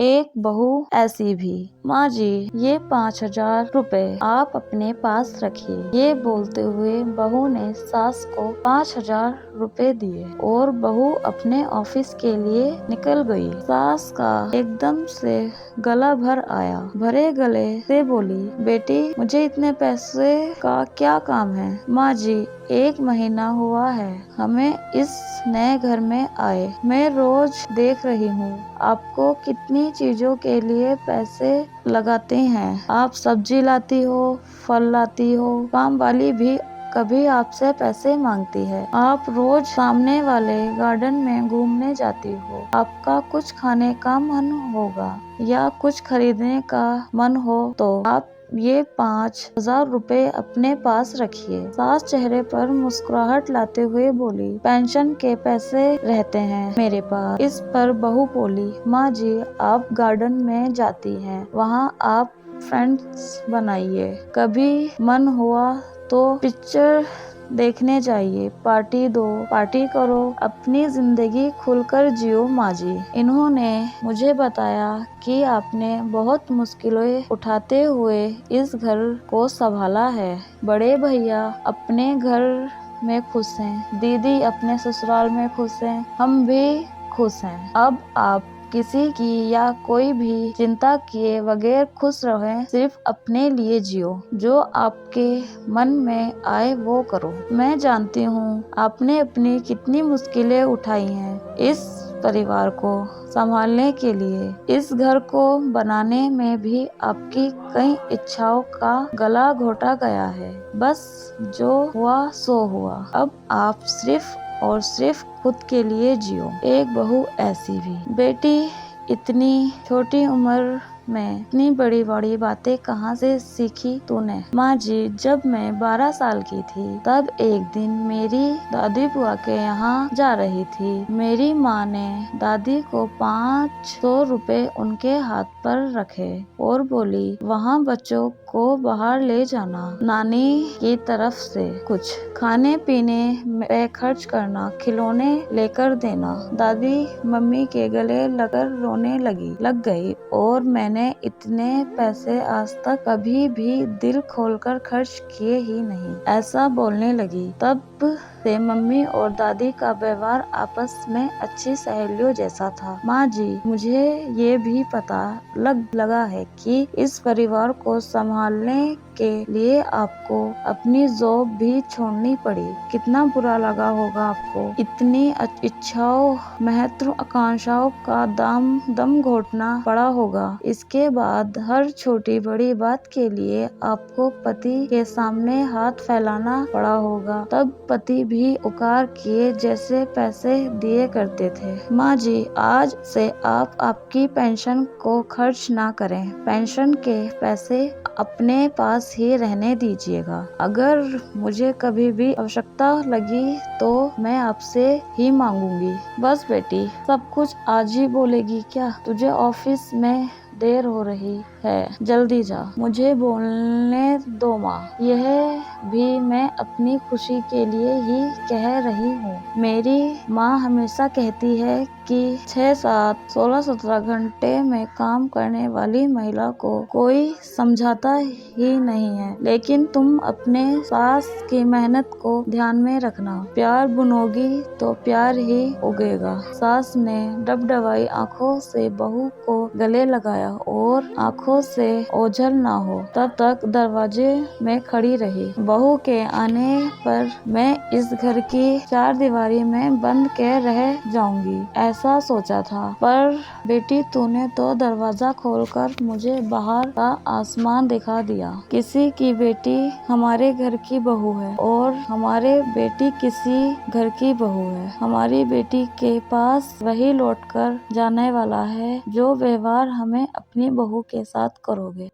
एक बहू ऐसी भी। माँ जी, ये 5,000 रुपए आप अपने पास रखिए। ये बोलते हुए बहू ने सास को 5,000 रुपए दिए और बहू अपने ऑफिस के लिए निकल गई। सास का एकदम से गला भर आया। भरे गले से बोली, बेटी मुझे इतने पैसे का क्या काम है? माँ जी, 1 महीना हुआ है हमें इस नए घर में आए। मैं रोज देख रही हूँ आपको कितनी चीजों के लिए पैसे लगाते हैं। आप सब्जी लाती हो, फल लाती हो, काम वाली भी कभी आपसे पैसे मांगती है। आप रोज सामने वाले गार्डन में घूमने जाती हो। आपका कुछ खाने का मन होगा या कुछ खरीदने का मन हो तो आप ये 5,000 रुपए अपने पास रखिए। सास चेहरे पर मुस्कुराहट लाते हुए बोली, पेंशन के पैसे रहते हैं मेरे पास। इस पर बहू बोली, माँ जी आप गार्डन में जाती हैं, वहाँ आप फ्रेंड्स बनाइए। कभी मन हुआ तो पिक्चर देखने जाइए, पार्टी दो, पार्टी करो, अपनी जिंदगी खुलकर जियो माँ जी। इन्होंने मुझे बताया कि आपने बहुत मुश्किलें उठाते हुए इस घर को संभाला है। बड़े भैया अपने घर में खुश हैं, दीदी अपने ससुराल में खुश हैं, हम भी खुश हैं। अब आप किसी की या कोई भी चिंता किए बगैर खुश रहें, सिर्फ अपने लिए जियो। जो आपके मन में आए वो करो। मैं जानती हूँ आपने अपनी कितनी मुश्किलें उठाई हैं इस परिवार को संभालने के लिए। इस घर को बनाने में भी आपकी कई इच्छाओं का गला घोटा गया है। बस जो हुआ सो हुआ। अब आप सिर्फ और सिर्फ खुद के लिए जियो। एक बहू ऐसी भी। बेटी इतनी छोटी उम्र में इतनी बड़ी बड़ी बातें कहाँ से सीखी तूने? माँ जी, जब मैं 12 साल की थी तब एक दिन मेरी दादी बुआ के यहाँ जा रही थी। मेरी माँ ने दादी को 500 रुपए उनके हाथ पर रखे और बोली, वहाँ बच्चों को बाहर ले जाना, नानी की तरफ से कुछ खाने पीने पे खर्च करना, खिलौने लेकर देना। दादी मम्मी के गले लगकर रोने लग गई और मैंने इतने पैसे आज तक कभी भी दिल खोलकर खर्च किए ही नहीं, ऐसा बोलने लगी। तब से मम्मी और दादी का व्यवहार आपस में अच्छी सहेलियों जैसा था। माँ जी, मुझे ये भी पता लगा है कि इस परिवार को संभालने के लिए आपको अपनी जॉब भी छोड़नी पड़ी। कितना बुरा लगा होगा आपको। इतनी इच्छाओं, महत्वाकांक्षाओं का दम घोटना पड़ा होगा। इसके बाद हर छोटी बड़ी बात के लिए आपको पति के सामने हाथ फैलाना पड़ा होगा। तब पति भी उकार किए जैसे पैसे दिए करते थे। माँ जी, आज से आप आपकी पेंशन को खर्च ना करें। पेंशन के पैसे अपने पास ही रहने दीजिएगा। अगर मुझे कभी भी आवश्यकता लगी तो मैं आपसे ही मांगूंगी। बस बेटी, सब कुछ आज ही बोलेगी क्या? तुझे ऑफिस में देर हो रही है, जल्दी जा। मुझे बोलने दो माँ। यह भी मैं अपनी खुशी के लिए ही कह रही हूँ। मेरी माँ हमेशा कहती है कि 6, 7, 16, 17 घंटे में काम करने वाली महिला को कोई समझाता ही नहीं है। लेकिन तुम अपने सास की मेहनत को ध्यान में रखना। प्यार बुनोगी तो प्यार ही उगेगा। सास ने डबडबाई आंखों से बहू को गले लगाया और आंखों से ओझल ना हो तब तक दरवाजे में खड़ी रही। बहू के आने पर मैं इस घर की 4 दीवारी में बंद के रह जाऊंगी, ऐसा सोचा था। पर बेटी, तूने तो दरवाजा खोलकर मुझे बाहर का आसमान दिखा दिया। किसी की बेटी हमारे घर की बहू है और हमारे बेटी किसी घर की बहू है। हमारी बेटी के पास वही लौट कर जाने वाला है जो व्यवहार हमें अपनी बहू के साथ करोगे।